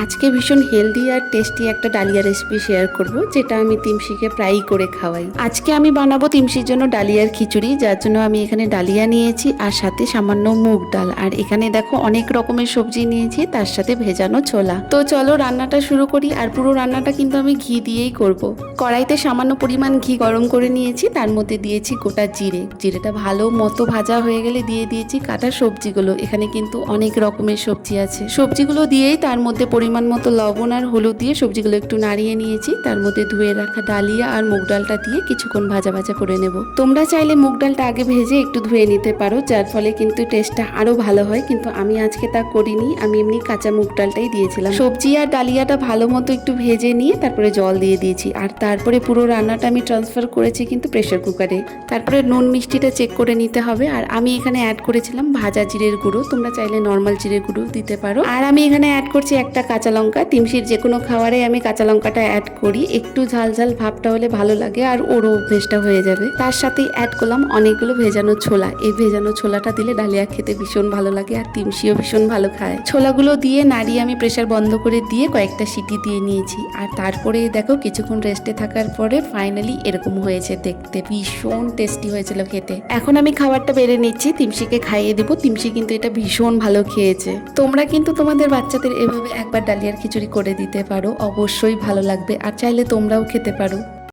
আজকে ভীষণ হেলদি আর টেস্টি একটা ডালিয়া রেসিপি শেয়ার করব, যেটা আমি তিমশিকে প্রায়ই করে খাওয়াই। আজকে আমি বানাবো তিমশির জন্য ডালিয়ার খিচুড়ি, যার জন্য আমি এখানে ডালিয়া নিয়েছি আর সাথে সামান্য মুগ ডাল, আর এখানে দেখো অনেক রকমের সবজি নিয়েছি, তার সাথে ভেজানো ছোলা। তো চলো রান্নাটা শুরু করি। আর পুরো রান্নাটা কিন্তু আমি ঘি দিয়েই করব। কড়াইতে সামান্য পরিমাণ ঘি গরম করে নিয়েছি, তার মধ্যে দিয়েছি গোটা জিরেটা ভালো মতো ভাজা হয়ে গেলে দিয়ে দিয়েছি কাটা সবজিগুলো। এখানে কিন্তু অনেক রকমের সবজি আছে, সবজিগুলো দিয়েই তার মধ্যে পরিমাণ মতো লবণ আর হলুদ দিয়ে সবজিগুলো একটু নাড়িয়ে নিয়েছি। তার মধ্যে ধুয়ে রাখা ডালিয়া আর মুগ ডালটা দিয়ে কিছুক্ষণ ভাজা ভাজা করে নেব। তোমরা চাইলে মুগ ডালটা আগে ভেজে একটু ধুয়ে নিতে পারো, যার ফলে কিন্তু টেস্টটা আরো ভালো হয়, কিন্তু আমি আজকে তা করিনি। আমি এমনি কাঁচা মুগ ডালটাই দিয়েছিলাম। সবজি আর ডালিয়াটা ভালো মতো একটু ভেজে নিয়ে তারপরে জল দিয়ে দিয়েছি, আর তারপরে পুরো রান্নাটা আমি ট্রান্সফার করেছি কিন্তু প্রেসার কুকারে। তারপরে নুন মিষ্টিটা চেক করে নিতে হবে। আর আমি এখানে অ্যাড করেছিলাম ভাজা জিরের গুঁড়ো, তোমরা চাইলে নর্মাল জিরের গুঁড়ো দিতে পারো। আর আমি এখানে অ্যাড করছি একটা কাঁচা লঙ্কা। তিমশির যে কোনো খাবারে আমি কাঁচা লঙ্কাটা অ্যাড করি, একটু ঝাল ঝাল ভাবটা হলে ভালো লাগে আর ওরও অভ্যেসটা হয়ে যাবে। তার সাথেই অ্যাড করলাম অনেকগুলো ভেজানো ছোলা। এই ভেজানো ছোলাটা দিলে ডালিয়া খেতে ভীষণ ভালো লাগে আর তিমশিও ভীষণ ভালো খায়। ছোলাগুলো দিয়ে নাড়িয়ে আমি প্রেসার বন্ধ করে দিয়ে কয়েকটা সিটি দিয়ে নিয়েছি। আর তারপরে দেখো কিছুক্ষণ রেস্টে থাকার পরে ফাইনালি এরকম হয়েছে দেখতে, ভীষণ টেস্টি হয়েছিল খেতে। এখন আমি খাবারটা বেড়ে নিচ্ছি, তিমশিকে খাইয়ে দেবো। তিমশি কিন্তু এটা ভীষণ ভালো খেয়েছে। তোমরা কিন্তু তোমাদের বাচ্চাদের এভাবে একবার ডালিয়ার খিচুড়ি করে দিতে পারো, অবশ্যই ভালো লাগবে। আর চাইলে তোমরাও খেতে পারো।